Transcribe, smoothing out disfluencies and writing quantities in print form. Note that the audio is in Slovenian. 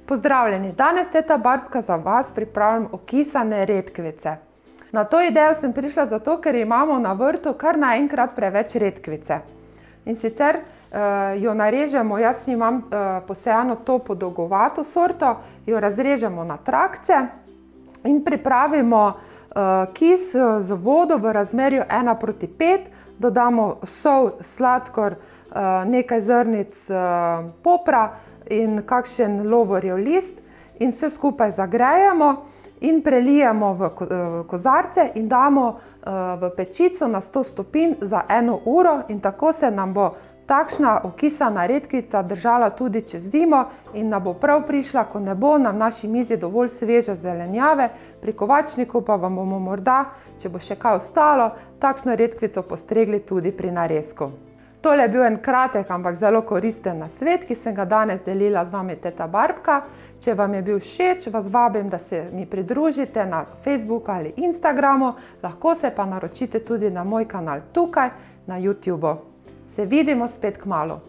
Pozdravljeni, danes teta Barbka za vas pripravljam okisane redkvice. Na to idejo sem prišla zato, ker imamo na vrtu kar naenkrat preveč redkvice. In sicer jo narežemo, jaz imam posejano to podolgovato sorto, jo razrežemo na trakce in pripravimo kis z vodo v razmerju 1:5, dodamo sol, sladkor, nekaj zrnic popra in kakšen lovorjev list in vse skupaj zagrejemo in prelijemo v kozarce in damo v pečico na 100 stopinj za 1 uro in tako se nam bo takšna okisana redkvica držala tudi čez zimo in nam bo prav prišla, ko ne bo na naši mizi dovolj sveže zelenjave, pri kovačniku pa vam bomo morda, če bo še kaj ostalo, takšno redkvico postregli tudi pri narezku. Tole je bil en kratek, ampak zelo koristen nasvet, ki sem ga danes delila z vami teta Barbka. Če vam je bil všeč, vas vabim, da se mi pridružite na Facebooku ali Instagramu, lahko se pa naročite tudi na moj kanal tukaj na YouTubeu. Se vidimo spet kmalu.